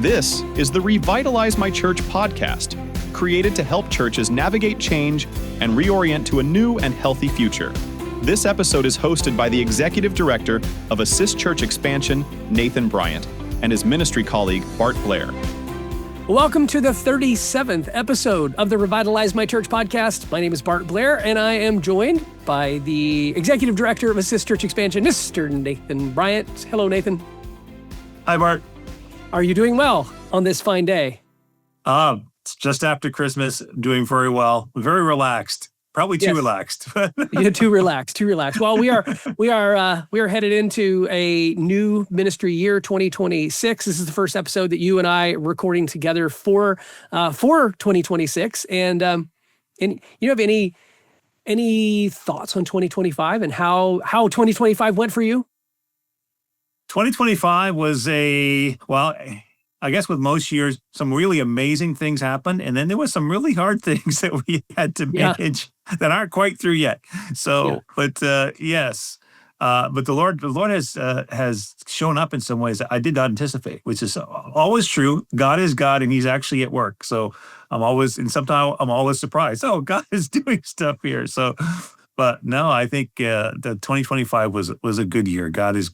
This is the Revitalize My Church podcast, created to help churches navigate change and reorient to a new and healthy future. This episode is hosted by the Executive Director of Assist Church Expansion, Nathan Bryant, and his ministry colleague, Bart Blair. Welcome to the 37th episode of the Revitalize My Church podcast. My name is Bart Blair, and I am joined by the Executive Director of Assist Church Expansion, Mr. Nathan Bryant. Hello, Nathan. Hi, Bart. Are you doing well on this fine day? It's just after Christmas, doing very well, very relaxed. Probably too relaxed. Yeah, too relaxed. Well, we are headed into a new ministry year, 2026. This is the first episode that you and I are recording together for 2026. And you have any thoughts on 2025 and how 2025 went for you? 2025 was I guess with most years, some really amazing things happened. And then there was some really hard things that we had to manage that aren't quite through yet. So, yes. But the Lord has shown up in some ways that I did not anticipate, which is always true. God is God, and He's actually at work. So sometimes I'm always surprised. Oh, God is doing stuff here. So, but no, I think the 2025 was a good year. God is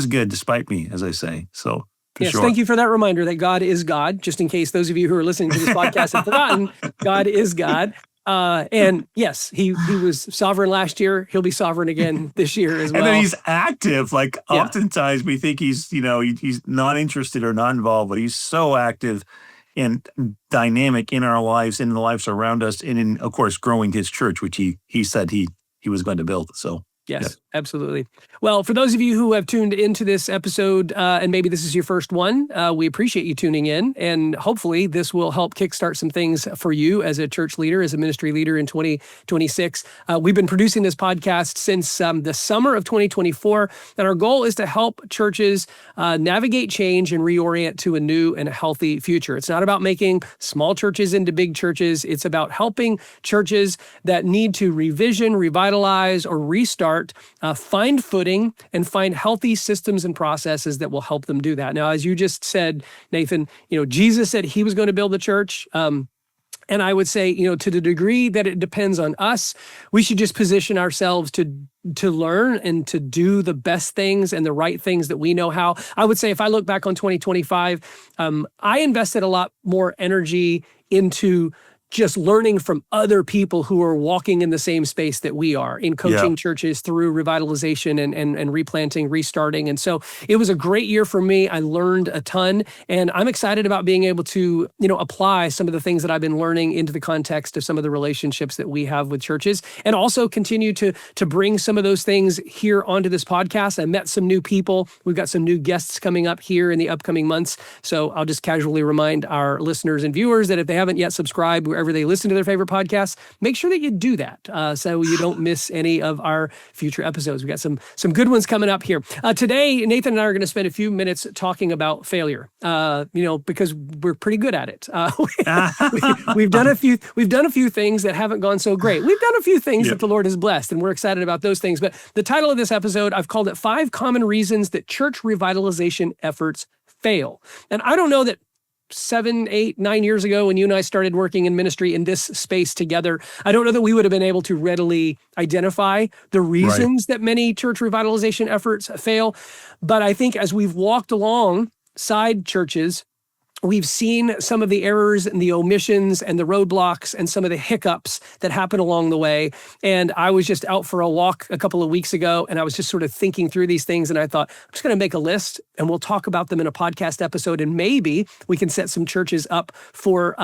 good despite me, as I say. So. Yes, sure. Thank you for that reminder that God is God. Just in case those of you who are listening to this podcast have forgotten, God is God. And yes, he was sovereign last year. He'll be sovereign again this year as well. And then He's active. Oftentimes we think he's not interested or not involved, but He's so active and dynamic in our lives, in the lives around us, and in, of course, growing His church, which he said he was going to build. So. Yes, absolutely. Well, for those of you who have tuned into this episode, and maybe this is your first one, we appreciate you tuning in, and hopefully this will help kickstart some things for you as a church leader, as a ministry leader in 2026. We've been producing this podcast since the summer of 2024, and our goal is to help churches navigate change and reorient to a new and healthy future. It's not about making small churches into big churches. It's about helping churches that need to revision, revitalize, or restart find footing and find healthy systems and processes that will help them do that. Now, as you just said, Nathan, Jesus said He was going to build the church. And I would say, to the degree that it depends on us, we should just position ourselves to learn and to do the best things and the right things that we know how. I would say if I look back on 2025, I invested a lot more energy into just learning from other people who are walking in the same space that we are, in coaching churches through revitalization and replanting, restarting. And so it was a great year for me. I learned a ton, and I'm excited about being able to, apply some of the things that I've been learning into the context of some of the relationships that we have with churches, and also continue to bring some of those things here onto this podcast. I met some new people. We've got some new guests coming up here in the upcoming months. So I'll just casually remind our listeners and viewers that if they haven't yet subscribed, wherever they listen to their favorite podcasts, make sure that you do that so you don't miss any of our future episodes. We've got some good ones coming up here. Today, Nathan and I are going to spend a few minutes talking about failure, because we're pretty good at it. We've done a few things that haven't gone so great. We've done a few things that the Lord has blessed, and we're excited about those things. But the title of this episode, I've called it 5 Common Reasons That Church Revitalization Efforts Fail. And I don't know that 7, 8, 9 years ago when you and I started working in ministry in this space together, I don't know that we would have been able to readily identify the reasons that many church revitalization efforts fail. But I think as we've walked alongside churches, we've seen some of the errors and the omissions and the roadblocks and some of the hiccups that happen along the way. And I was just out for a walk a couple of weeks ago, and I was just sort of thinking through these things. And I thought, I'm just going to make a list and we'll talk about them in a podcast episode. And maybe we can set some churches up for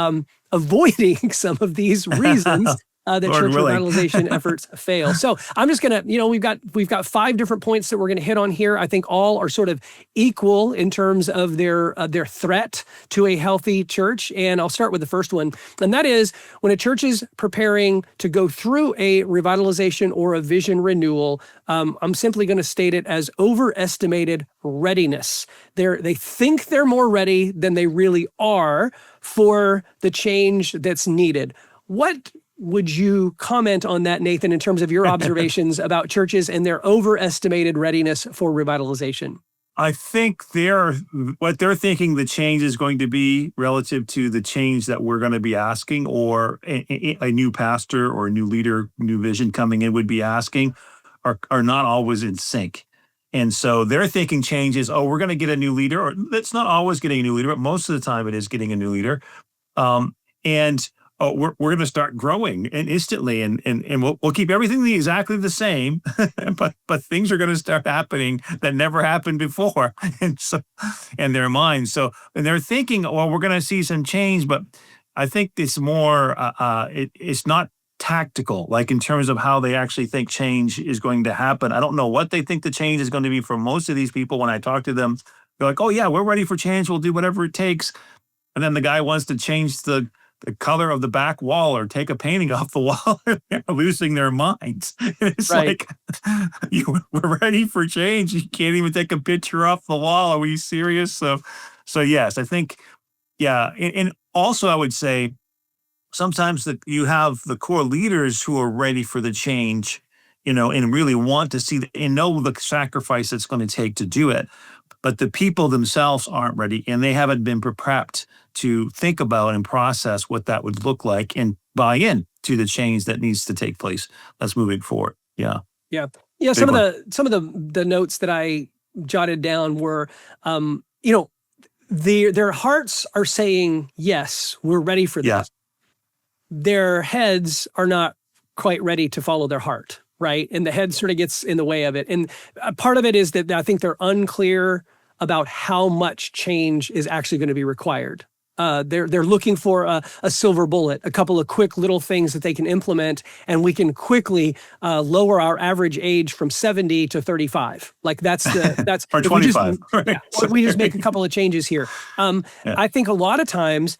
avoiding some of these reasons that church revitalization efforts fail. So I'm just going to, we've got 5 different points that we're going to hit on here. I think all are sort of equal in terms of their threat to a healthy church. And I'll start with the first one. And that is when a church is preparing to go through a revitalization or a vision renewal, I'm simply going to state it as overestimated readiness. They think they're more ready than they really are for the change that's needed. What would you comment on that, Nathan, in terms of your observations about churches and their overestimated readiness for revitalization? I think what they're thinking the change is going to be relative to the change that we're going to be asking, or a new pastor or a new leader, new vision coming in would be asking, are not always in sync. And so they're thinking changes, we're going to get a new leader, or it's not always getting a new leader, but most of the time it is getting a new leader. And we're going to start growing and instantly, and we'll keep everything exactly the same, but things are going to start happening that never happened before, and so in their minds. So, and they're thinking, well, we're going to see some change, but I think it's more it's not tactical, like in terms of how they actually think change is going to happen. I don't know what they think the change is going to be for most of these people. When I talk to them, they're like, oh yeah, we're ready for change. We'll do whatever it takes. And then the guy wants to change the color of the back wall or take a painting off the wall. They're losing their minds. It's Right. like, we're ready for change. You can't even take a picture off the wall. Are we serious? So yes, I think, yeah. And also I would say sometimes that you have the core leaders who are ready for the change, and really want to see and know the sacrifice it's going to take to do it. But the people themselves aren't ready, and they haven't been prepped to think about and process what that would look like and buy in to the change that needs to take place that's moving forward. Yeah. Yeah. Big Some of one. the notes that I jotted down were, their hearts are saying, yes, we're ready for this. Yeah. Their heads are not quite ready to follow their heart, right? And the head sort of gets in the way of it. And part of it is that I think they're unclear about how much change is actually going to be required. They're looking for a silver bullet, a couple of quick little things that they can implement, and we can quickly lower our average age from 70 to 35. Like that's Or 25. We just make a couple of changes here. Yeah. I think a lot of times,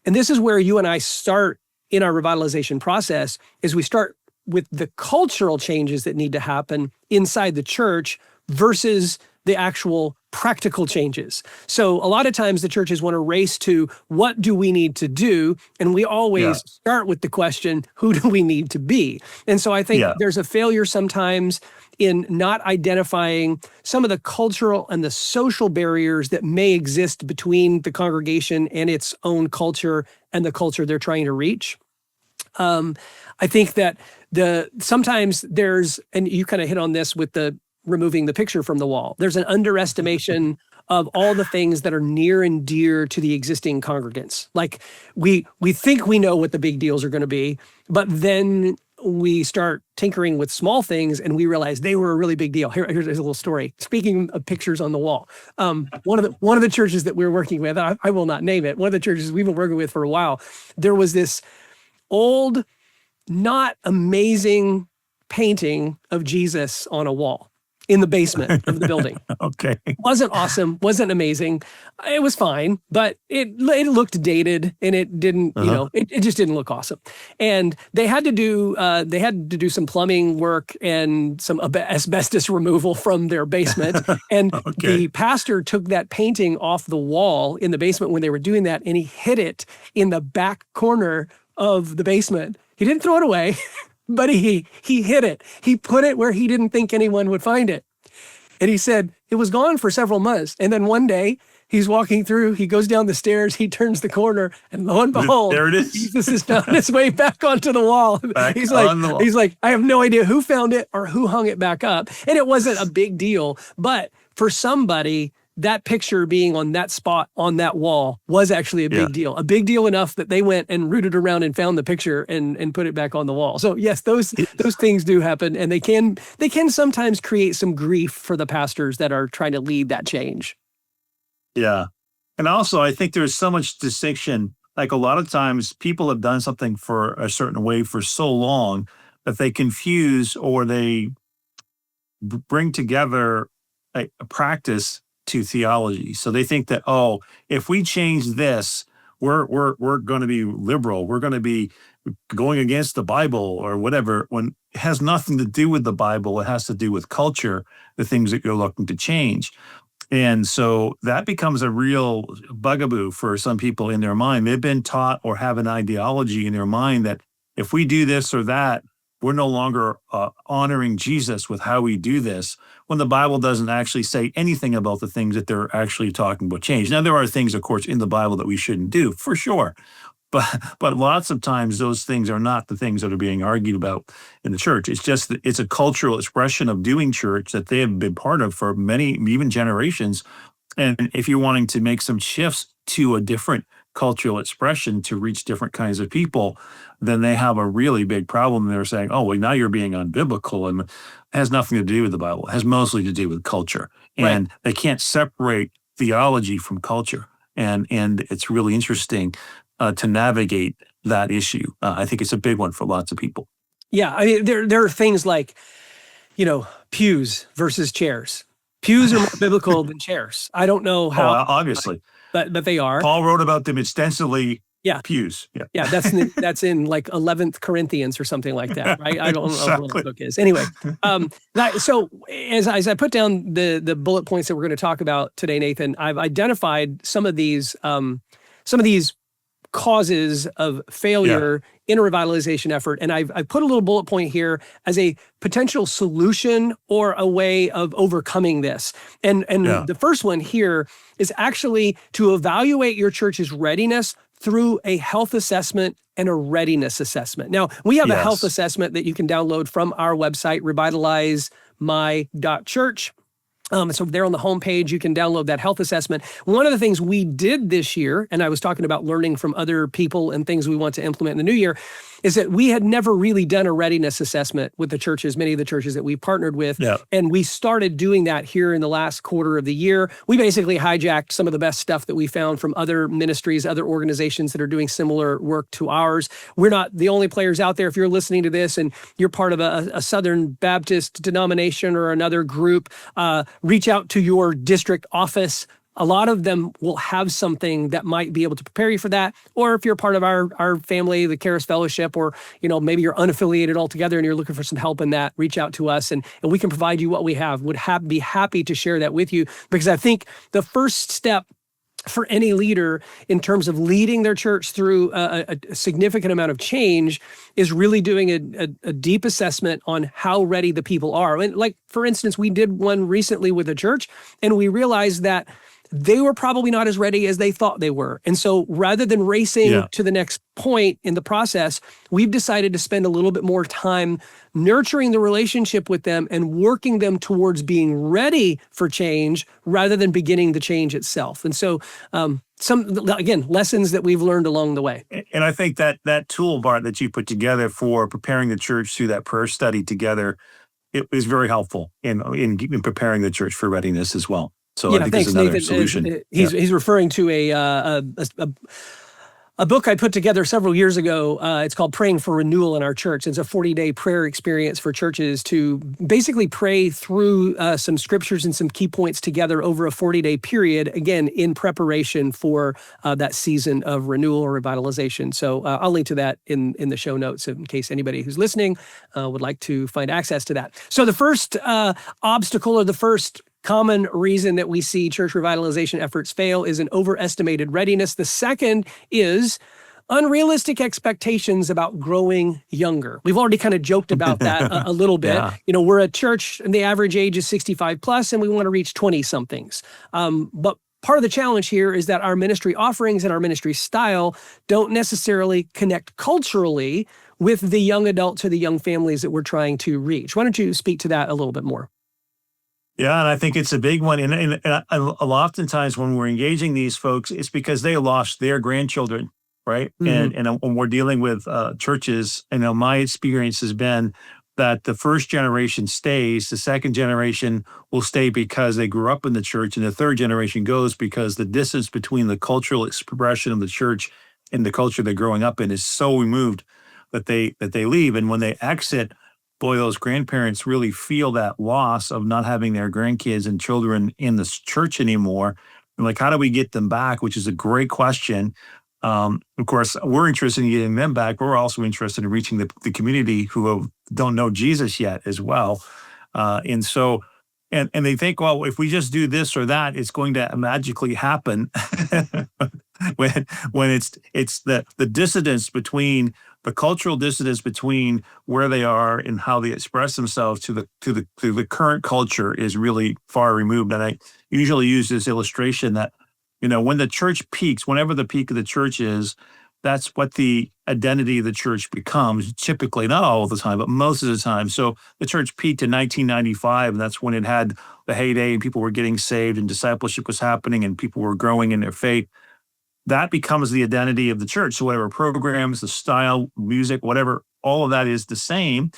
and this is where you and I start in our revitalization process, is we start with the cultural changes that need to happen inside the church versus the actual practical changes. So a lot of times the churches want to race to what do we need to do? And we always start with the question, who do we need to be? And so I think there's a failure sometimes in not identifying some of the cultural and the social barriers that may exist between the congregation and its own culture and the culture they're trying to reach. I think that sometimes there's, and you kind of hit on this with the removing the picture from the wall, there's an underestimation of all the things that are near and dear to the existing congregants. Like we think we know what the big deals are going to be, but then we start tinkering with small things and we realize they were a really big deal. Here's a little story. Speaking of pictures on the wall, one of the churches that we're working with, I will not name it, one of the churches we've been working with for a while, there was this old, not amazing painting of Jesus on a wall in the basement of the building. Okay. Wasn't awesome, wasn't amazing. It was fine, but it looked dated and it didn't, it just didn't look awesome. And they had to do some plumbing work and some asbestos removal from their basement. And the pastor took that painting off the wall in the basement when they were doing that, and he hid it in the back corner of the basement. He didn't throw it away. But he hid it. He put it where he didn't think anyone would find it. And he said it was gone for several months. And then one day he's walking through, he goes down the stairs, he turns the corner, and lo and behold, there it is. Jesus is found his way back onto the wall. He's like, I have no idea who found it or who hung it back up. And it wasn't a big deal. But for somebody, that picture being on that spot on that wall was actually a big deal. A big deal enough that they went and rooted around and found the picture and put it back on the wall. So yes, those things do happen, and they can sometimes create some grief for the pastors that are trying to lead that change. Yeah. And also I think there's so much distinction. Like a lot of times people have done something for a certain way for so long that they confuse or they bring together a practice to theology. So they think that, if we change this, we're going to be liberal. We're going to be going against the Bible or whatever, when it has nothing to do with the Bible. It has to do with culture, the things that you're looking to change. And so that becomes a real bugaboo for some people in their mind. They've been taught or have an ideology in their mind that if we do this or that, we're no longer honoring Jesus with how we do this, when the Bible doesn't actually say anything about the things that they're actually talking about change. Now, there are things, of course, in the Bible that we shouldn't do, for sure. But lots of times those things are not the things that are being argued about in the church. It's just that it's a cultural expression of doing church that they have been part of for many, even generations. And if you're wanting to make some shifts to a different cultural expression to reach different kinds of people, then they have a really big problem. They're saying, oh, well, now you're being unbiblical, and it has nothing to do with the Bible. It has mostly to do with culture. And they can't separate theology from culture. And it's really interesting to navigate that issue. I think it's a big one for lots of people. Yeah, I mean, there are things like, pews versus chairs. Pews are more biblical than chairs. I don't know how. Oh, obviously. But they are. Paul wrote about them extensively. Yeah. Pews. Yeah. Yeah, that's in like 11th Corinthians or something like that, right? I don't know what the book is. Anyway, so as I put down the bullet points that we're going to talk about today, Nathan, I've identified some of these causes of failure in a revitalization effort. And I've put a little bullet point here as a potential solution or a way of overcoming this. And the first one here is actually to evaluate your church's readiness through a health assessment and a readiness assessment. Now, we have a health assessment that you can download from our website, revitalizemy.church. So there on the homepage, you can download that health assessment. One of the things we did this year, and I was talking about learning from other people and things we want to implement in the new year, is that we had never really done a readiness assessment with the churches, many of the churches that we partnered with. Yeah. And we started doing that here in the last quarter of the year. We basically hijacked some of the best stuff that we found from other ministries, other organizations that are doing similar work to ours. We're not the only players out there. If you're listening to this and you're part of a Southern Baptist denomination or another group, reach out to your district office. A lot of them will have something that might be able to prepare you for that. Or if you're part of our family, the Charis Fellowship, or maybe you're unaffiliated altogether and you're looking for some help in that, reach out to us and we can provide you what we have. Be happy to share that with you, because I think the first step for any leader in terms of leading their church through a significant amount of change is really doing a deep assessment on how ready the people are. And like, for instance, we did one recently with a church, and we realized that they were probably not as ready as they thought they were. And so rather than racing to the next point in the process, we've decided to spend a little bit more time nurturing the relationship with them and working them towards being ready for change rather than beginning the change itself. And so lessons that we've learned along the way. And I think that tool, Bart, that you put together for preparing the church through that prayer study together, it was very helpful in preparing the church for readiness as well. So I think thanks, there's another Nathan. solution. He's referring to a book I put together several years ago. It's called Praying for Renewal in Our Church. It's a 40-day prayer experience for churches to basically pray through some scriptures and some key points together over a 40-day period, again, in preparation for that season of renewal or revitalization. So I'll link to that in the show notes in case anybody who's listening would like to find access to that. So the first obstacle, or the first common reason that we see church revitalization efforts fail, is an overestimated readiness. The second is unrealistic expectations about growing younger. We've already kind of joked about that a little bit. Yeah. We're a church and the average age is 65 plus, and we want to reach 20 somethings. But part of the challenge here is that our ministry offerings and our ministry style don't necessarily connect culturally with the young adults or the young families that we're trying to reach. Why don't you speak to that a little bit more? Yeah, and I think it's a big one. And oftentimes when we're engaging these folks, it's because they lost their grandchildren, right? Mm-hmm. And when we're dealing with churches, my experience has been that the first generation stays, the second generation will stay because they grew up in the church, and the third generation goes because the distance between the cultural expression of the church and the culture they're growing up in is so removed that they leave. And when they exit, boy, those grandparents really feel that loss of not having their grandkids and children in this church anymore. And like, how do we get them back? Which is a great question. Of course, we're interested in getting them back. We're also interested in reaching the community who don't know Jesus yet as well. And they think, well, if we just do this or that, it's going to magically happen. when it's the dissonance between the cultural dissonance between where they are and how they express themselves to the current culture is really far removed. And I usually use this illustration that, when the church peaks, whenever the peak of the church is, that's what the identity of the church becomes, typically, not all the time, but most of the time. So the church peaked in 1995, and that's when it had the heyday and people were getting saved and discipleship was happening and people were growing in their faith. That becomes the identity of the church. So whatever programs, the style, music, whatever, all of that is the same.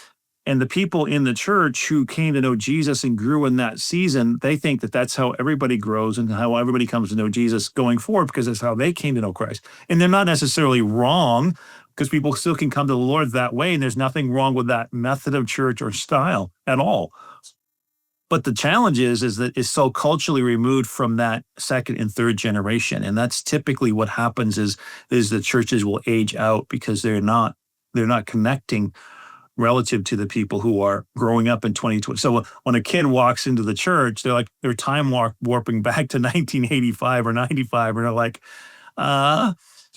And the people in the church who came to know Jesus and grew in that season, they think that that's how everybody grows and how everybody comes to know Jesus going forward, because that's how they came to know Christ. And they're not necessarily wrong, because people still can come to the Lord that way. And there's nothing wrong with that method of church or style at all. But the challenge is that it's so culturally removed from that second and third generation. And that's typically what happens is the churches will age out because they're not connecting relative to the people who are growing up in 2020. So when a kid walks into the church, they're time warping back to 1985 or 95, and they're like,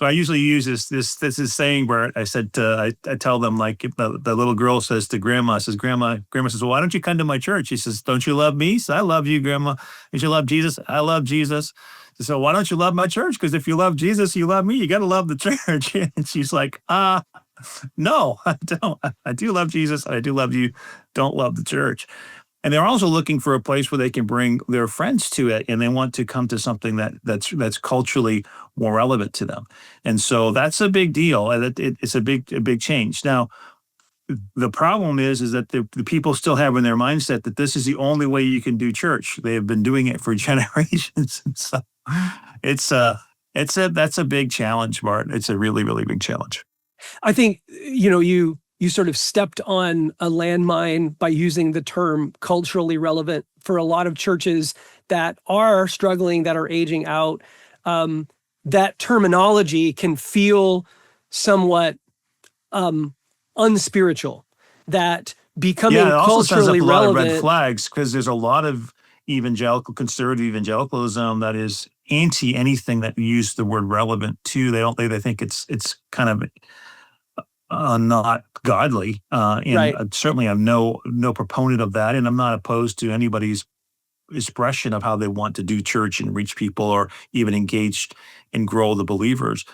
So I usually use this is saying where I said I tell them, like, if the little girl says to grandma says, grandma says, well, why don't you come to my church? She says, don't you love me? So I love you, grandma. Don't you love Jesus? I love Jesus. So why don't you love my church? Because if you love Jesus, you love me. You got to love the church. And she's like, no, I don't. I do love Jesus. I do love you. Don't love the church. And they're also looking for a place where they can bring their friends to it, and they want to come to something that's culturally more relevant to them. And so that's a big deal. It's a big change. Now, the problem is that the people still have in their mindset that this is the only way you can do church. They have been doing it for generations. And so that's a big challenge, Bart. It's a really, really big challenge. I think, you sort of stepped on a landmine by using the term culturally relevant for a lot of churches that are struggling, that are aging out. That terminology can feel somewhat unspiritual. That becoming it also culturally sends up a lot relevant, of red flags, because there's a lot of conservative evangelicalism that is anti anything that use the word relevant to. They think it's kind of not godly, and right. Certainly I'm no proponent of that, and I'm not opposed to anybody's expression of how they want to do church and reach people, or even engage and grow the believers.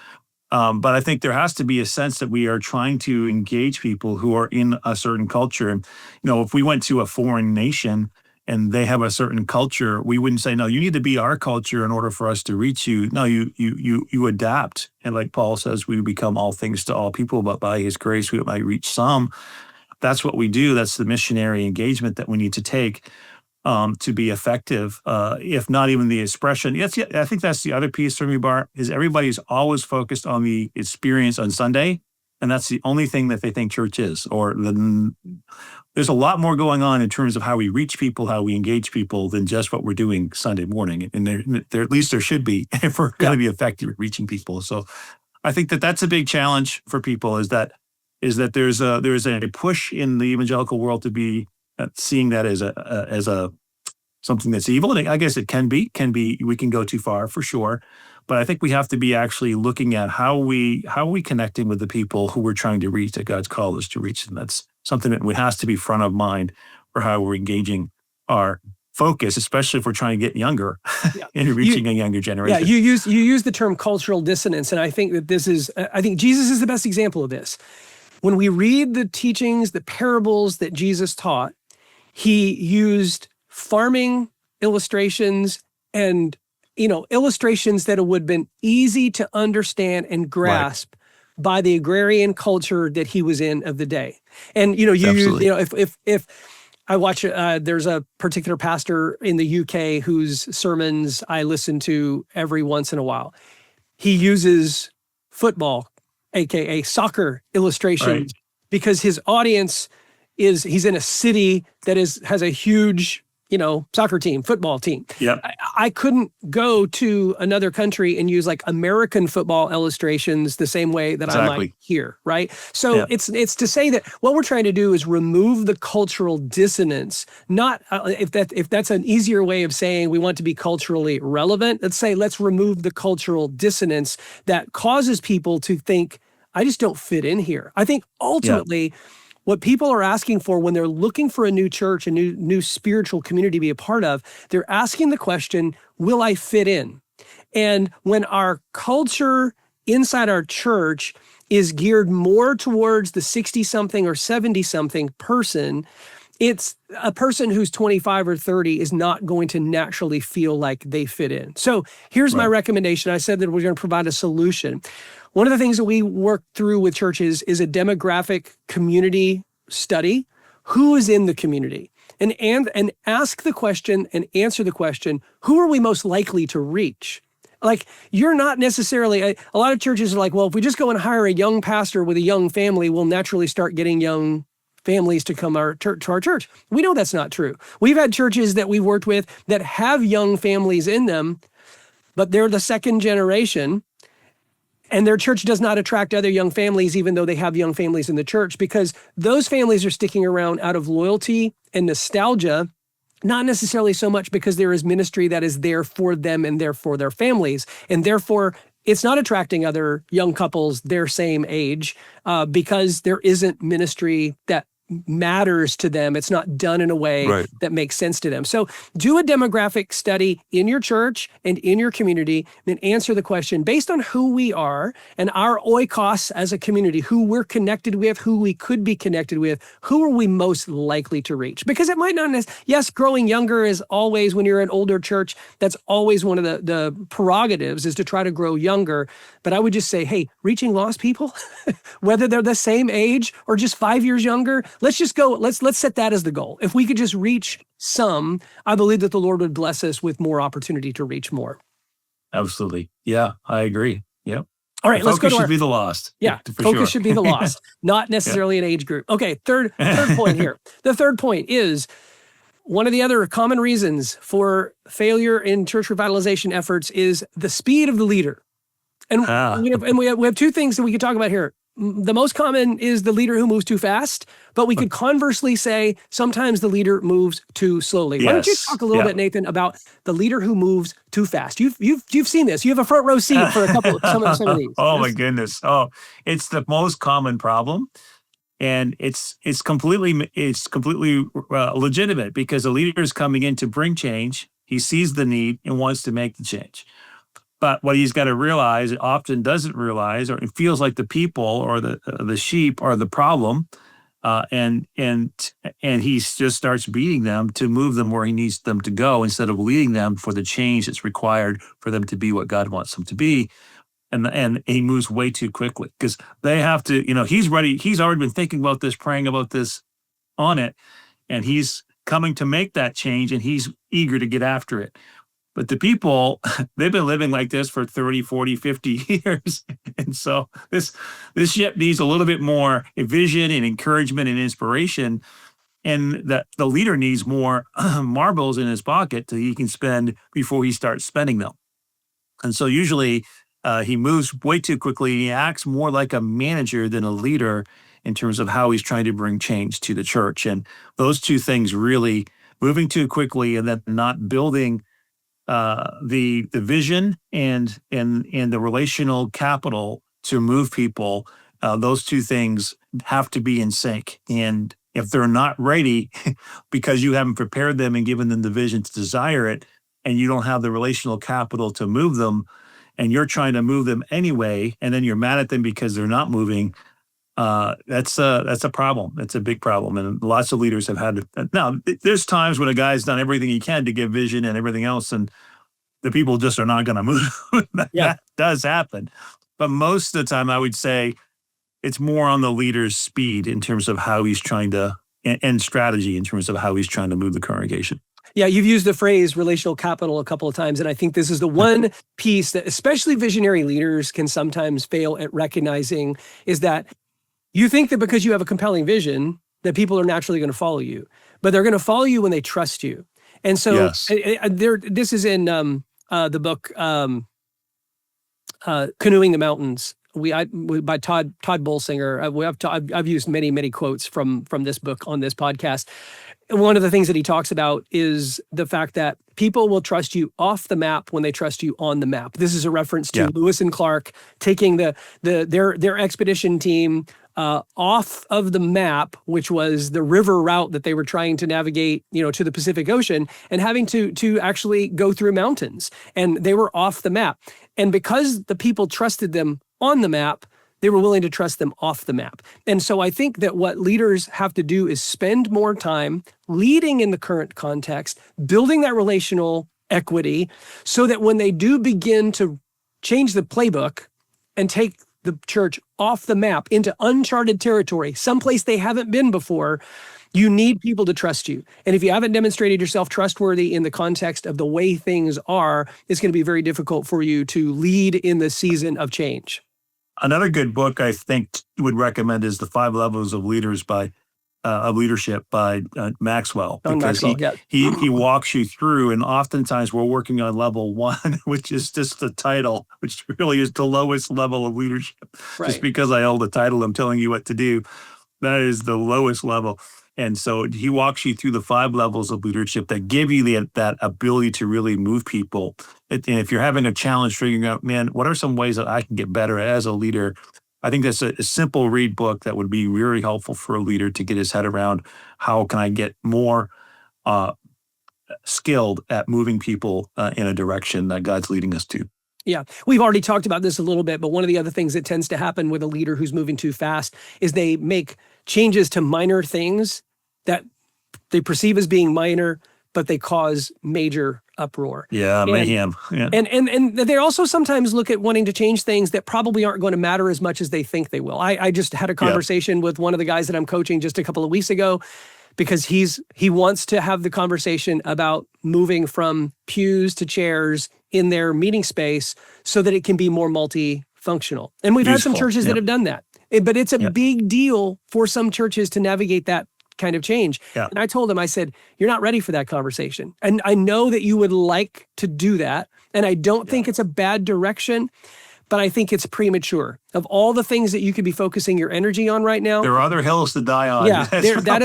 But I think there has to be a sense that we are trying to engage people who are in a certain culture. And if we went to a foreign nation and they have a certain culture, we wouldn't say, no, you need to be our culture in order for us to reach you. No, you adapt. And like Paul says, we become all things to all people, but by his grace, we might reach some. That's what we do. That's the missionary engagement that we need to take to be effective, if not even the expression. I think that's the other piece for me, Bart, is everybody's always focused on the experience on Sunday. And that's the only thing that they think church is. There's a lot more going on in terms of how we reach people, how we engage people, than just what we're doing Sunday morning. And there at least there should be, if we're going to be effective at reaching people. So I think that's a big challenge for people, is that there's a push in the evangelical world to be seeing that as a something that's evil. And I guess it can be, we can go too far for sure. But I think we have to be actually looking at how we connecting with the people who we're trying to reach, that God's called us to reach. And that's something that has to be front of mind for how we're engaging our focus, especially if we're trying to get younger and reaching a younger generation. Yeah, you use the term cultural dissonance. And I think that I think Jesus is the best example of this. When we read the teachings, the parables that Jesus taught, he used farming illustrations and illustrations that would have been easy to understand and grasp by the agrarian culture that he was in of the day. And you use, if I watch, there's a particular pastor in the UK whose sermons I listen to every once in a while. He uses football, aka soccer illustrations, because his audience he's in a city that has a huge soccer team, football team. Yep. I couldn't go to another country and use like American football illustrations the same way that I might here, right? So it's to say that what we're trying to do is remove the cultural dissonance. Not if that's an easier way of saying we want to be culturally relevant. Let's remove the cultural dissonance that causes people to think, I just don't fit in here. I think ultimately, what people are asking for when they're looking for a new church, a new spiritual community to be a part of, they're asking the question, will I fit in? And when our culture inside our church is geared more towards the 60-something or 70-something person, it's a person who's 25 or 30 is not going to naturally feel like they fit in. So here's my recommendation. I said that we're going to provide a solution. One of the things that we work through with churches is a demographic community study. Who is in the community? And ask the question and answer the question, who are we most likely to reach? Like, you're not necessarily, a lot of churches are like, well, if we just go and hire a young pastor with a young family, we'll naturally start getting young families to come to our church. We know that's not true. We've had churches that we've worked with that have young families in them, but they're the second generation. And their church does not attract other young families, even though they have young families in the church, because those families are sticking around out of loyalty and nostalgia, not necessarily so much because there is ministry that is there for them and therefore their families. And therefore, it's not attracting other young couples their same age because there isn't ministry that matters to them. It's not done in a way that makes sense to them. So do a demographic study in your church and in your community, and answer the question based on who we are and our oikos as a community, who we're connected with, who we could be connected with, who are we most likely to reach? Because it might not necessarily, yes, growing younger is always, when you're an older church, that's always one of the prerogatives is to try to grow younger. But I would just say, hey, reaching lost people, whether they're the same age or just 5 years younger, let's just go, let's set that as the goal. If we could just reach some, I believe that the Lord would bless us with more opportunity to reach more. Absolutely. Yeah, I agree. Yep. All right, let's go to focus should be the lost. Yeah, focus should be the lost, not necessarily an age group. Okay, third point here. The third point is one of the other common reasons for failure in church revitalization efforts is the speed of the leader. And we have two things that we could talk about here. The most common is the leader who moves too fast, but we could conversely say sometimes the leader moves too slowly. Why don't you talk a little bit, Nathan, about the leader who moves too fast? You've seen this. You have a front row seat for a couple some of these. Oh my goodness! Oh, it's the most common problem, and it's completely legitimate because the leader is coming in to bring change. He sees the need and wants to make the change. But what he's got to realize, often doesn't realize, or it feels like the people or the sheep are the problem, and he just starts beating them to move them where he needs them to go instead of leading them for the change that's required for them to be what God wants them to be. And he moves way too quickly because they have to, he's ready. He's already been thinking about this, praying about this on it, and he's coming to make that change, and he's eager to get after it. But the people, they've been living like this for 30, 40, 50 years. And so this ship needs a little bit more vision and encouragement and inspiration. And that the leader needs more marbles in his pocket that he can spend before he starts spending them. And so usually he moves way too quickly. He acts more like a manager than a leader in terms of how he's trying to bring change to the church. And those two things really, moving too quickly and then not building the vision and the relational capital to move people, those two things have to be in sync. And if they're not ready because you haven't prepared them and given them the vision to desire it, and you don't have the relational capital to move them, and you're trying to move them anyway, and then you're mad at them because they're not moving, that's a problem. That's a big problem. And lots of leaders have had to. Now, there's times when a guy's done everything he can to give vision and everything else, and the people just are not going to move. That does happen. But most of the time, I would say it's more on the leader's speed in terms of how he's trying to, and strategy in terms of how he's trying to move the congregation. Yeah, you've used the phrase relational capital a couple of times, and I think this is the one piece that especially visionary leaders can sometimes fail at recognizing, is that you think that because you have a compelling vision that people are naturally going to follow you, but they're going to follow you when they trust you. And so Yes. this is in the book Canoeing the Mountains. By Todd Bolsinger. I've used many quotes from this book on this podcast. And one of the things that he talks about is the fact that people will trust you off the map when they trust you on the map. This is a reference to Lewis and Clark taking their expedition team off of the map, which was the river route that they were trying to navigate, to the Pacific Ocean, and having to actually go through mountains. And they were off the map. And because the people trusted them on the map, they were willing to trust them off the map. And so I think that what leaders have to do is spend more time leading in the current context, building that relational equity, so that when they do begin to change the playbook and take the church off the map into uncharted territory, someplace they haven't been before, you need people to trust you. And if you haven't demonstrated yourself trustworthy in the context of the way things are, it's going to be very difficult for you to lead in the season of change. Another good book I think would recommend is The 5 Levels of Leadership by Maxwell, because he walks you through, and oftentimes we're working on level 1, which is just the title, which really is the lowest level of leadership. Right. Just because I hold the title, I'm telling you what to do. That is the lowest level. And so he walks you through the 5 levels of leadership that give you that ability to really move people. And if you're having a challenge figuring out, man, what are some ways that I can get better as a leader? I think that's a simple read book that would be really helpful for a leader to get his head around how can I get more skilled at moving people in a direction that God's leading us to. Yeah, we've already talked about this a little bit, but one of the other things that tends to happen with a leader who's moving too fast is they make changes to minor things that they perceive as being minor, but they cause major uproar. Yeah, mayhem. Yeah. And they also sometimes look at wanting to change things that probably aren't going to matter as much as they think they will. I just had a conversation with one of the guys that I'm coaching just a couple of weeks ago, because he wants to have the conversation about moving from pews to chairs in their meeting space so that it can be more multifunctional. And we've had some churches that have done that. But it's a big deal for some churches to navigate that kind of change. Yeah. And I told him, I said, you're not ready for that conversation. And I know that you would like to do that. And I don't think it's a bad direction, but I think it's premature. Of all the things that you could be focusing your energy on right now, there are other hills to die on. Yeah, that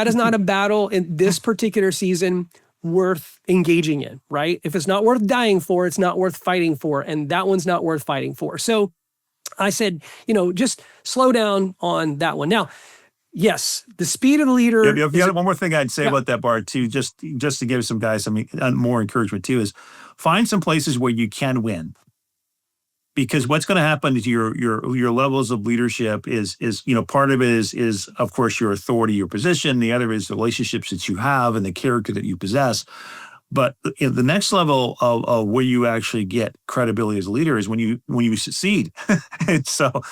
is not a battle in this particular season worth engaging in, right? If it's not worth dying for, it's not worth fighting for. And that one's not worth fighting for. So I said, just slow down on that one. Now, yes, the speed of the leader. One more thing I'd say about that, Bart, too, just to give some guys some more encouragement too, is find some places where you can win. Because what's going to happen is your levels of leadership is part of it is of course your authority, your position. The other is the relationships that you have and the character that you possess. But the next level of where you actually get credibility as a leader is when you succeed. And so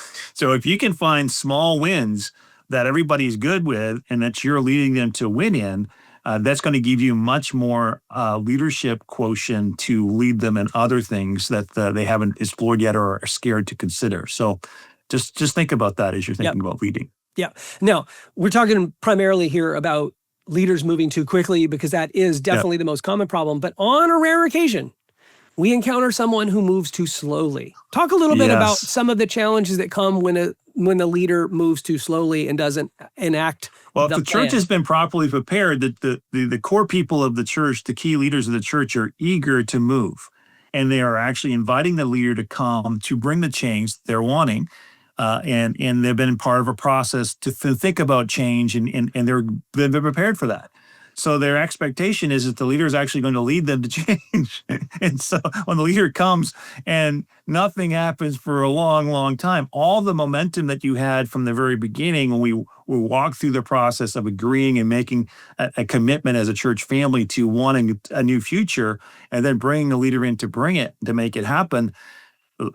if you can find small wins that everybody's good with and that you're leading them to win in, that's going to give you much more leadership quotient to lead them in other things that they haven't explored yet or are scared to consider. So just think about that as you're thinking about leading. Yeah. Now, we're talking primarily here about leaders moving too quickly, because that is definitely the most common problem. But on a rare occasion, we encounter someone who moves too slowly. Talk a little bit about some of the challenges that come when the leader moves too slowly and doesn't enact. Well, if the church has been properly prepared, the core people of the church, the key leaders of the church, are eager to move. And they are actually inviting the leader to come to bring the change they're wanting. And they've been part of a process to think about change, and they've been prepared for that. So their expectation is that the leader is actually going to lead them to change. And so when the leader comes and nothing happens for a long, long time, all the momentum that you had from the very beginning when we walked through the process of agreeing and making a commitment as a church family to wanting a new future, and then bringing the leader in to make it happen,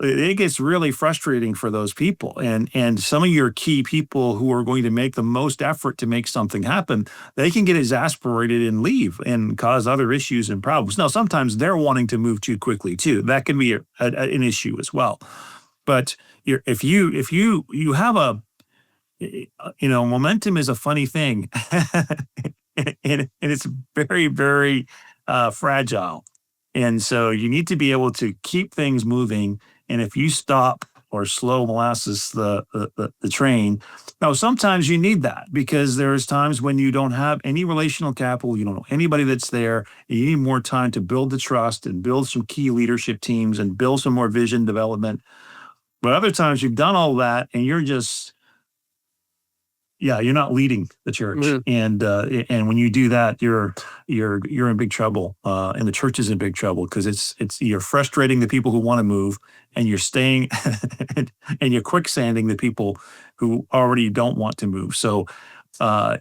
it gets really frustrating for those people. And some of your key people who are going to make the most effort to make something happen, they can get exasperated and leave and cause other issues and problems. Now, sometimes they're wanting to move too quickly too. That can be an issue as well. But if you have momentum is a funny thing. and it's very, very fragile. And so you need to be able to keep things moving. And if you stop or slow molasses the train, now sometimes you need that because there's times when you don't have any relational capital, you don't know anybody that's there, and you need more time to build the trust and build some key leadership teams and build some more vision development. But other times you've done all that and you're just, you're not leading the church. Mm-hmm. And when you do that, you're in big trouble. And the church is in big trouble because it's you're frustrating the people who want to move, and you're staying and you're quicksanding the people who already don't want to move. So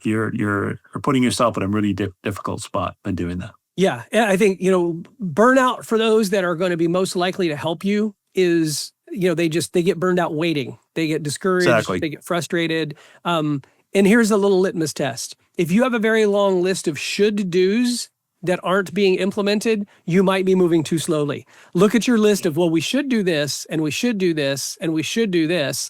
you're putting yourself in a really difficult spot by doing that. Yeah. I think, burnout for those that are going to be most likely to help you is, they get burned out waiting. They get discouraged. Exactly. They get frustrated. And here's a little litmus test. If you have a very long list of should-dos that aren't being implemented, you might be moving too slowly. Look at your list of, we should do this, and we should do this, and we should do this.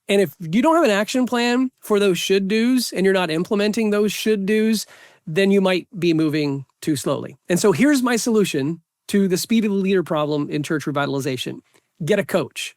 And if you don't have an action plan for those should-dos and you're not implementing those should-dos, then you might be moving too slowly. And so here's my solution to the speed of the leader problem in church revitalization. Get a coach.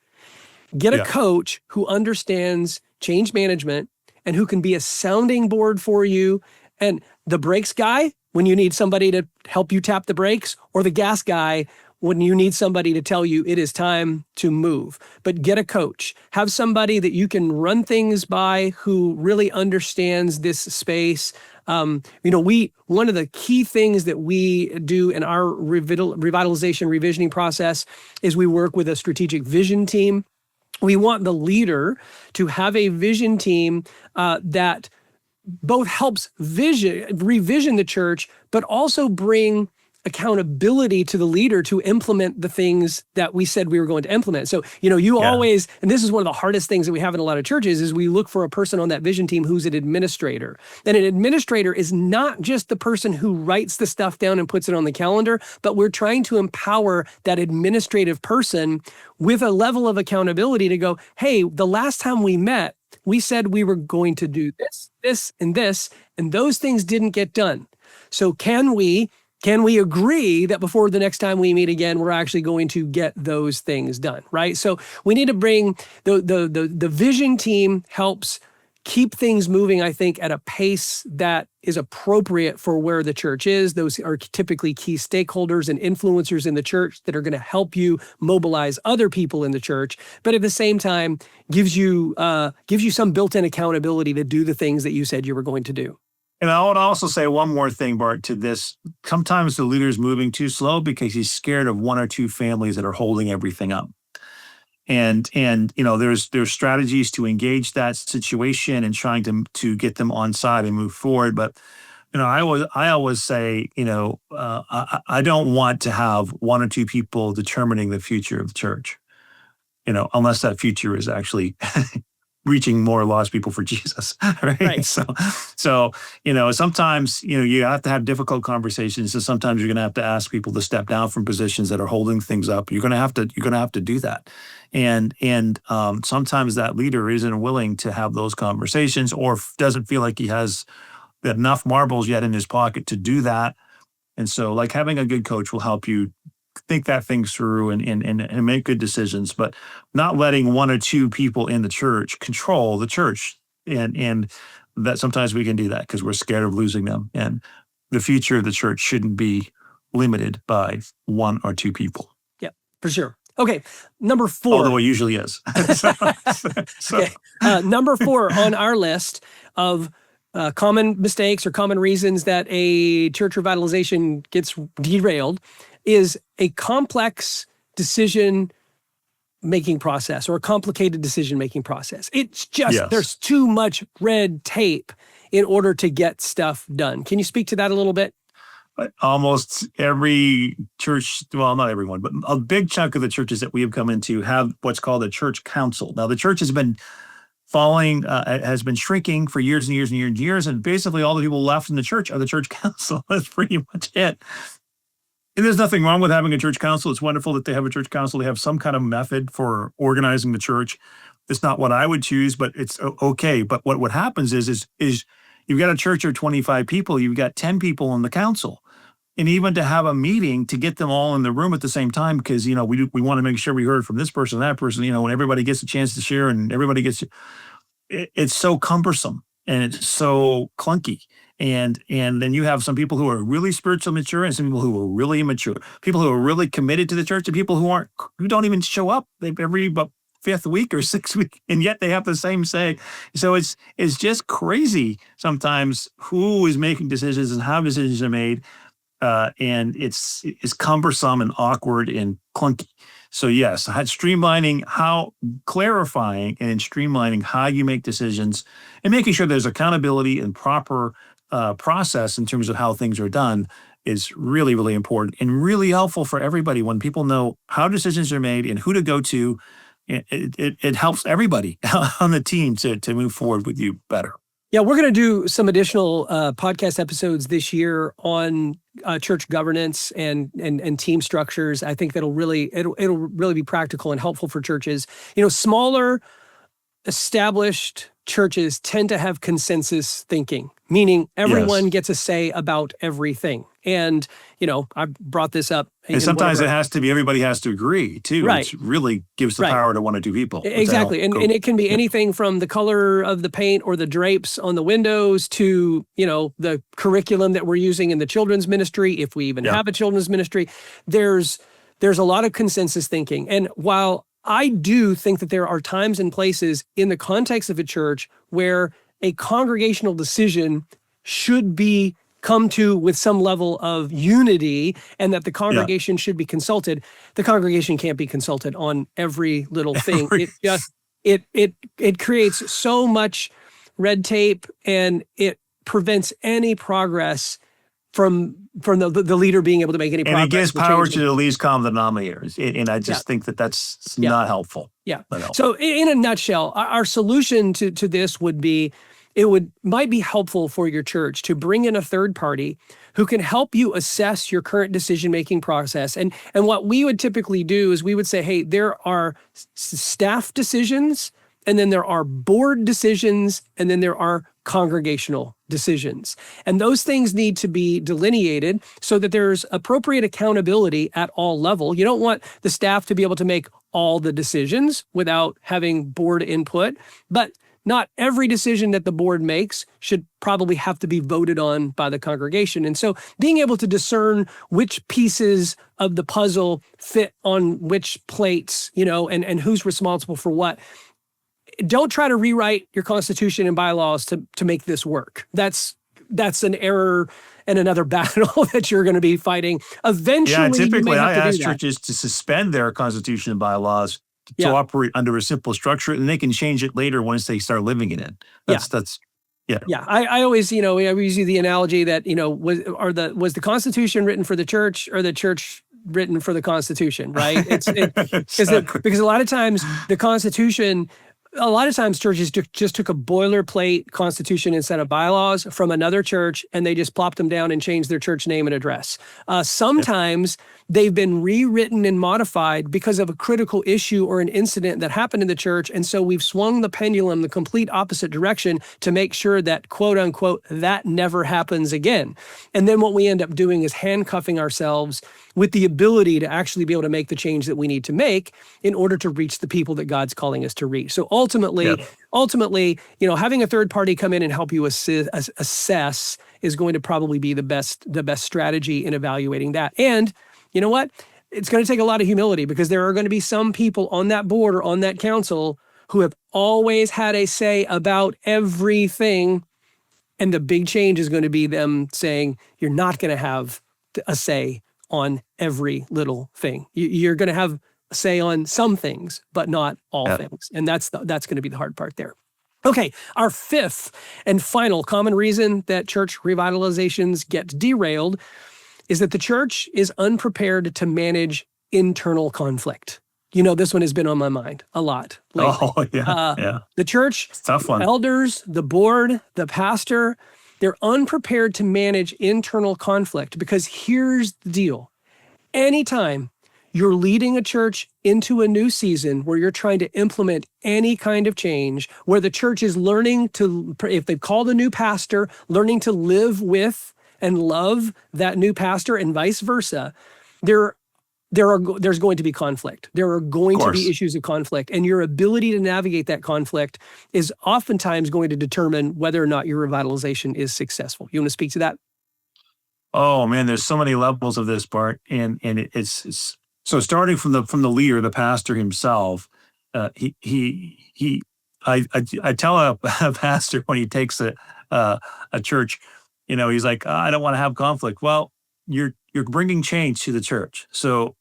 Get a coach who understands change management and who can be a sounding board for you. And the brakes guy, when you need somebody to help you tap the brakes, or the gas guy, when you need somebody to tell you it is time to move. But get a coach. Have somebody that you can run things by who really understands this space. One of the key things that we do in our revitalization revisioning process is we work with a strategic vision team. We want the leader to have a vision team that both helps revision the church, but also bring accountability to the leader to implement the things that we said we were going to implement. So, always, and this is one of the hardest things that we have in a lot of churches, is we look for a person on that vision team who's an administrator. And an administrator is not just the person who writes the stuff down and puts it on the calendar, but we're trying to empower that administrative person with a level of accountability to go, hey, the last time we met, we said we were going to do this, and those things didn't get done. So can we agree that before the next time we meet again, we're actually going to get those things done, right? So we need to bring the vision team helps keep things moving, I think, at a pace that is appropriate for where the church is. Those are typically key stakeholders and influencers in the church that are going to help you mobilize other people in the church, but at the same time gives you some built-in accountability to do the things that you said you were going to do. And I would also say one more thing, Bart, to this. Sometimes the leader's moving too slow because he's scared of one or two families that are holding everything up. And there's strategies to engage that situation and trying to get them on side and move forward. But I always say, I don't want to have one or two people determining the future of the church, unless that future is actually reaching more lost people for Jesus, right? So sometimes, you have to have difficult conversations. So sometimes you're going to have to ask people to step down from positions that are holding things up. You're going to have to do that. And sometimes that leader isn't willing to have those conversations or doesn't feel like he has enough marbles yet in his pocket to do that. And so like having a good coach will help you think that thing through and make good decisions, but not letting one or two people in the church control the church. And that sometimes we can do that because we're scared of losing them. And the future of the church shouldn't be limited by one or two people. Yeah, for sure. Okay, number 4. Although it usually is. Okay. Number 4 on our list of common mistakes or common reasons that a church revitalization gets derailed is a complex decision-making process or a complicated decision-making process. It's just, There's too much red tape in order to get stuff done. Can you speak to that a little bit? Almost every church, well, not everyone, but a big chunk of the churches that we have come into have what's called a church council. Now, the church has been has been shrinking for years and years and years and years, and basically all the people left in the church are the church council. That's pretty much it. And there's nothing wrong with having a church council. It's wonderful that they have a church council. They have some kind of method for organizing the church. It's not what I would choose, but it's okay. But what happens is you've got a church of 25 people, you've got 10 people on the council. and even to have a meeting to get them all in the room at the same time, because, we want to make sure we heard from this person, that person, when everybody gets a chance to share and everybody gets, it's so cumbersome and it's so clunky. And then you have some people who are really spiritually mature and some people who are really immature, people who are really committed to the church and people who don't even show up every fifth week or sixth week, and yet they have the same say. So it's just crazy sometimes who is making decisions and how decisions are made, and it's cumbersome and awkward and clunky. So yes, clarifying and streamlining how you make decisions and making sure there's accountability and proper process in terms of how things are done is really, really important and really helpful for everybody. When people know how decisions are made and who to go to, it helps everybody on the team to move forward with you better. Yeah, we're going to do some additional podcast episodes this year on church governance and team structures. I think it'll really be practical and helpful for churches. Smaller, established churches tend to have consensus thinking, meaning everyone gets a say about everything. And, I brought this up. And sometimes everybody has to agree too, right. Which really gives the power to one or two people. Exactly. And it can be anything from the color of the paint or the drapes on the windows to, the curriculum that we're using in the children's ministry, if we even have a children's ministry. There's a lot of consensus thinking. And while I do think that there are times and places in the context of a church where a congregational decision should be come to with some level of unity and that the congregation should be consulted. The congregation can't be consulted on every little thing. It creates so much red tape and it prevents any progress from the leader being able to make any progress. And it gives power to the least common denominators. And I just think that's not helpful. Yeah. So in a nutshell, our solution to this would be, might be helpful for your church to bring in a third party who can help you assess your current decision-making process. And what we would typically do is we would say, hey, there are staff decisions, and then there are board decisions, and then there are congregational decisions. And those things need to be delineated so that there's appropriate accountability at all levels. You don't want the staff to be able to make all the decisions without having board input, but not every decision that the board makes should probably have to be voted on by the congregation. And so being able to discern which pieces of the puzzle fit on which plates, and who's responsible for what. Don't try to rewrite your constitution and bylaws to make this work. That's an error and another battle that you're going to be fighting. Eventually, typically I ask churches to suspend their constitution and bylaws to operate under a simple structure, and they can change it later once they start living in it. I always, I always use the analogy that, was the Constitution written for the church or the church written for the Constitution, right? Because a lot of times the Constitution, churches just took a boilerplate constitution and set of bylaws from another church, and they just plopped them down and changed their church name and address. Sometimes they've been rewritten and modified because of a critical issue or an incident that happened in the church. And so we've swung the pendulum the complete opposite direction to make sure that, quote unquote, that never happens again. And then what we end up doing is handcuffing ourselves with the ability to actually be able to make the change that we need to make in order to reach the people that God's calling us to reach. So ultimately, having a third party come in and help you assess is going to probably be the best strategy in evaluating that. And you know what? It's going to take a lot of humility, because there are going to be some people on that board or on that council who have always had a say about everything. And the big change is going to be them saying, you're not going to have a say on every little thing. You're going to have a say on some things, but not all things. And that's going to be the hard part there. Okay, our fifth and final common reason that church revitalizations get derailed is that the church is unprepared to manage internal conflict. This one has been on my mind a lot lately. Oh, yeah. The church, tough one. Elders, the board, the pastor, they're unprepared to manage internal conflict, because here's the deal. Anytime you're leading a church into a new season where you're trying to implement any kind of change, where the church is learning to, if they've called a new pastor, learning to live with and love that new pastor and vice versa, there's going to be conflict. There are going to be issues of conflict, and your ability to navigate that conflict is oftentimes going to determine whether or not your revitalization is successful. You want to speak to that? Oh man, there's so many levels of this, Bart, and it's so starting from the leader, the pastor himself. I tell a pastor when he takes a church, he's like, I don't want to have conflict. Well, you're bringing change to the church, so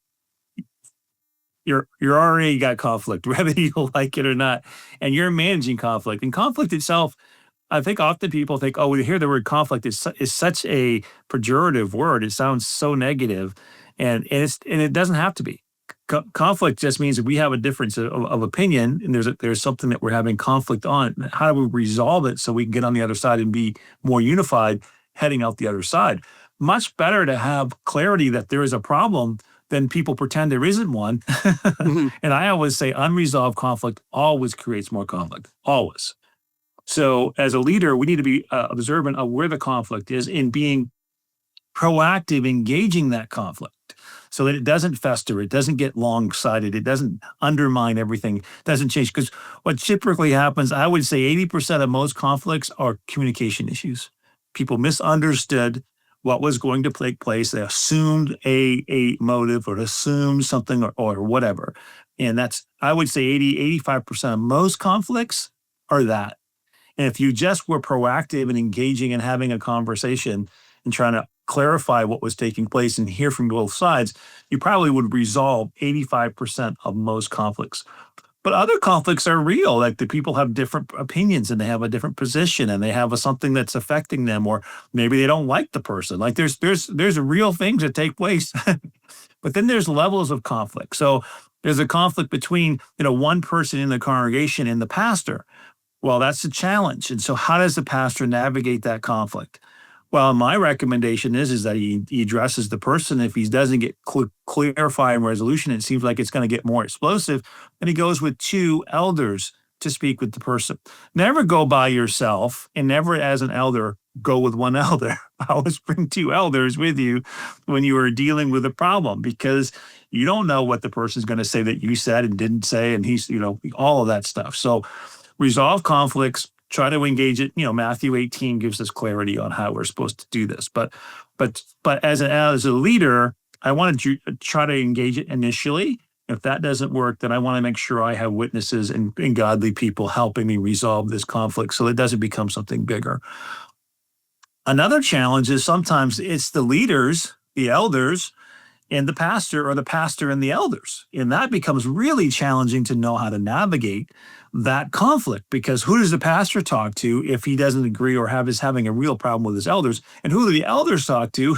you're already got conflict, whether you like it or not, and you're managing conflict. And conflict itself, I think often people think, oh, we hear the word conflict is such a pejorative word. It sounds so negative, and it doesn't have to be. Conflict just means that we have a difference of opinion, and there's something that we're having conflict on. How do we resolve it so we can get on the other side and be more unified heading out the other side? Much better to have clarity that there is a problem than people pretend there isn't one. Mm-hmm. And I always say unresolved conflict always creates more conflict, always. So as a leader, we need to be observant of where the conflict is in being proactive, engaging that conflict so that it doesn't fester, it doesn't get long-sighted, it doesn't undermine everything, doesn't change. Because what typically happens, I would say 80% of most conflicts are communication issues. People misunderstood what was going to take place. They assumed a motive or assumed something or whatever. And that's, I would say 85% of most conflicts are that. And if you just were proactive and engaging and having a conversation and trying to clarify what was taking place and hear from both sides, you probably would resolve 85% of most conflicts. But other conflicts are real. Like the people have different opinions and they have a different position and they have something that's affecting them, or maybe they don't like the person. Like there's real things that take place. But then there's levels of conflict. So there's a conflict between, one person in the congregation and the pastor. Well, that's a challenge. And so how does the pastor navigate that conflict? Well, my recommendation is that he addresses the person. If he doesn't get clarifying resolution, it seems like it's going to get more explosive. And he goes with 2 elders to speak with the person. Never go by yourself, and never as an elder go with 1 elder. Always bring 2 elders with you when you are dealing with a problem, because you don't know what the person's going to say that you said and didn't say, and he's, all of that stuff. So resolve conflicts. Try to engage it. Matthew 18 gives us clarity on how we're supposed to do this. But as a leader, I want to try to engage it initially. If that doesn't work, then I want to make sure I have witnesses and godly people helping me resolve this conflict so it doesn't become something bigger. Another challenge is sometimes it's the leaders, the elders, and the pastor, or the pastor and the elders. And that becomes really challenging to know how to navigate that conflict, because who does the pastor talk to if he doesn't agree or is having a real problem with his elders? And who do the elders talk to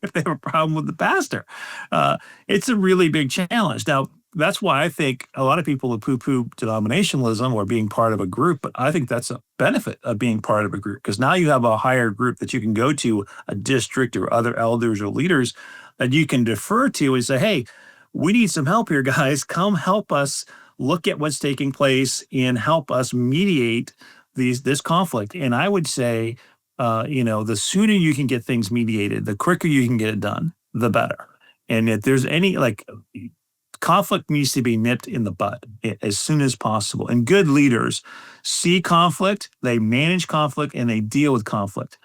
if they have a problem with the pastor? It's a really big challenge. Now, that's why I think a lot of people would poo-poo denominationalism or being part of a group, but I think that's a benefit of being part of a group, because now you have a higher group that you can go to, a district or other elders or leaders that you can defer to and say, hey, we need some help here, guys. Come help us look at what's taking place and help us mediate this conflict. And I would say, the sooner you can get things mediated, the quicker you can get it done, the better. And if there's any conflict needs to be nipped in the bud as soon as possible. And good leaders see conflict, they manage conflict, and they deal with conflict.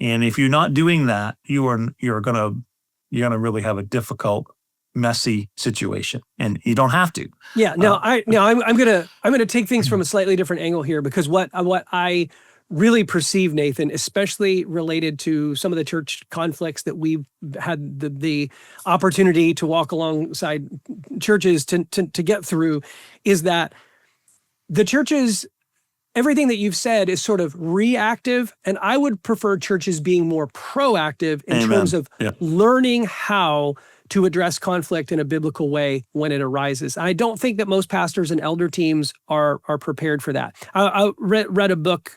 And if you're not doing that, you're gonna really have a difficult, messy situation, and you don't have to. Yeah. No, I'm gonna take things from a slightly different angle here, because what I really perceive, Nathan, especially related to some of the church conflicts that we've had the opportunity to walk alongside churches to get through, is that the churches, everything that you've said is sort of reactive, and I would prefer churches being more proactive in terms of learning how to address conflict in a biblical way when it arises. I don't think that most pastors and elder teams are prepared for that. I read a book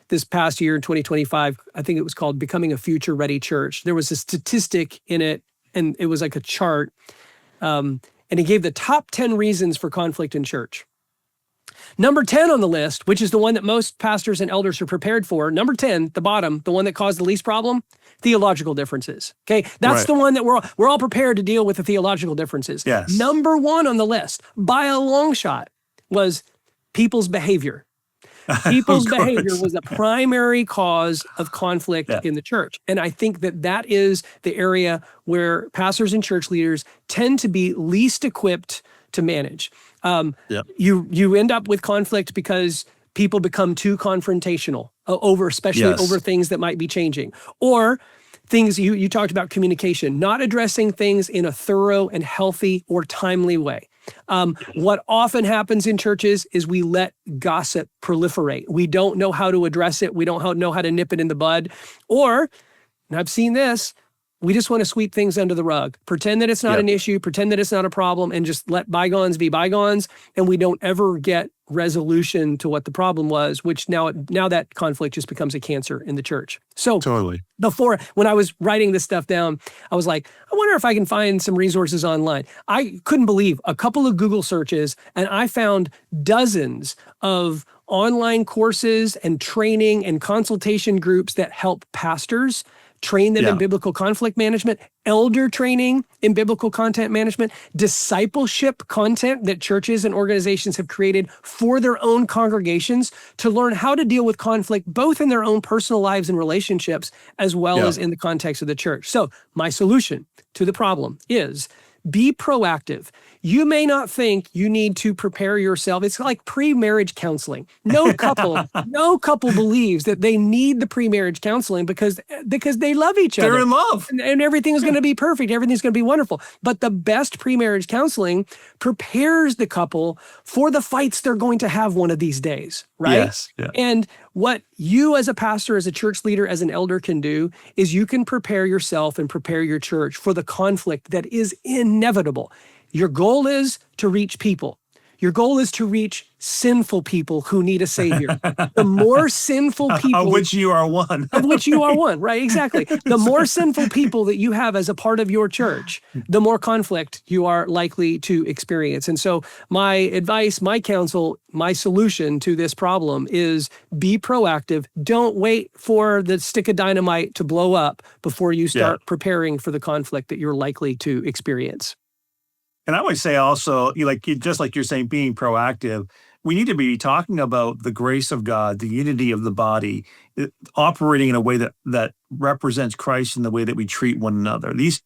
this past year in 2025. I think it was called Becoming a Future Ready Church. There was a statistic in it, and it was like a chart, and it gave the top 10 reasons for conflict in church. Number 10 on the list, which is the one that most pastors and elders are prepared for. Number 10, the bottom, the one that caused the least problem, theological differences. Okay, that's the one that we're all prepared to deal with, the theological differences. Yes. Number 1 on the list, by a long shot, was people's behavior. People's behavior was the primary cause of conflict in the church. And I think that is the area where pastors and church leaders tend to be least equipped to manage. You end up with conflict because people become too confrontational especially over things that might be changing, or things you talked about, communication, not addressing things in a thorough and healthy or timely way. What often happens in churches is we let gossip proliferate. We don't know how to address it. We don't know how to nip it in the bud. Or, and I've seen this, we just want to sweep things under the rug, pretend that it's not an issue, pretend that it's not a problem, and just let bygones be bygones. And we don't ever get resolution to what the problem was, which now that conflict just becomes a cancer in the church. So totally. Before, when I was writing this stuff down, I was like, I wonder if I can find some resources online. I couldn't believe a couple of Google searches, and I found dozens of online courses and training and consultation groups that help pastors train them in biblical conflict management, elder training in biblical content management, discipleship content that churches and organizations have created for their own congregations to learn how to deal with conflict, both in their own personal lives and relationships, as well as in the context of the church. So my solution to the problem is be proactive. You may not think you need to prepare yourself. It's like pre-marriage counseling. No couple believes that they need the pre-marriage counseling because they love each other. They're in love. And everything's going to be perfect. Everything's going to be wonderful. But the best pre-marriage counseling prepares the couple for the fights they're going to have one of these days, right? Yes. Yeah. And what you as a pastor, as a church leader, as an elder can do is you can prepare yourself and prepare your church for the conflict that is inevitable. Your goal is to reach people. Your goal is to reach sinful people who need a savior. The more sinful people... Of which you are one. Of which you are one, right? Exactly. The more sinful people that you have as a part of your church, the more conflict you are likely to experience. And so my advice, my counsel, my solution to this problem is be proactive. Don't wait for the stick of dynamite to blow up before you start preparing for the conflict that you're likely to experience. And I would say also, just like you're saying, being proactive, we need to be talking about the grace of God, the unity of the body, operating in a way that represents Christ in the way that we treat one another. These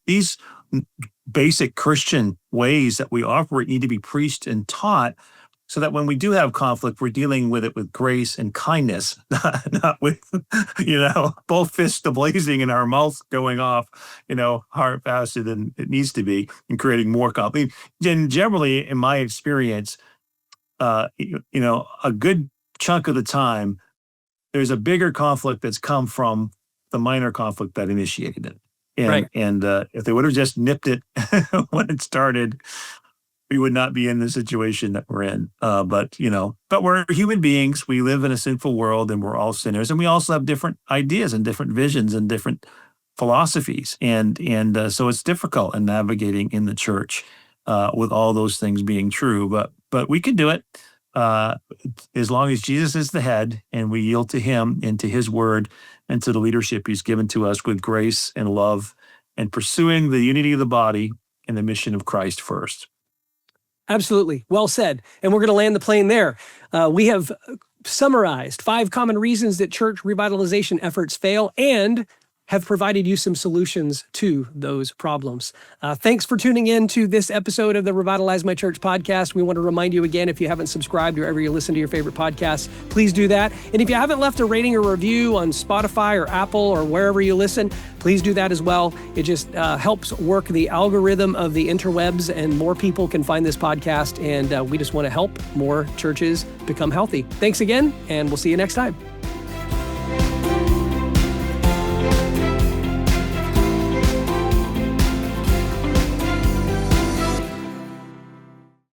basic Christian ways that we operate need to be preached and taught so that when we do have conflict, we're dealing with it with grace and kindness, not with, both fists a-blazing and our mouths going off, hard faster than it needs to be and creating more conflict. And generally, in my experience, a good chunk of the time, there's a bigger conflict that's come from the minor conflict that initiated it. And if they would have just nipped it when it started, we would not be in the situation that we're in. But we're human beings. We live in a sinful world and we're all sinners. And we also have different ideas and different visions and different philosophies. And so it's difficult in navigating in the church with all those things being true. But we can do it as long as Jesus is the head and we yield to him and to his word and to the leadership he's given to us with grace and love and pursuing the unity of the body and the mission of Christ first. Absolutely. Well said. And we're going to land the plane there. We have summarized 5 common reasons that church revitalization efforts fail and have provided you some solutions to those problems. Thanks for tuning in to this episode of the Revitalize My Church podcast. We want to remind you again, if you haven't subscribed wherever you listen to your favorite podcasts, please do that. And if you haven't left a rating or review on Spotify or Apple or wherever you listen, please do that as well. It just helps work the algorithm of the interwebs and more people can find this podcast. And we just want to help more churches become healthy. Thanks again, and we'll see you next time.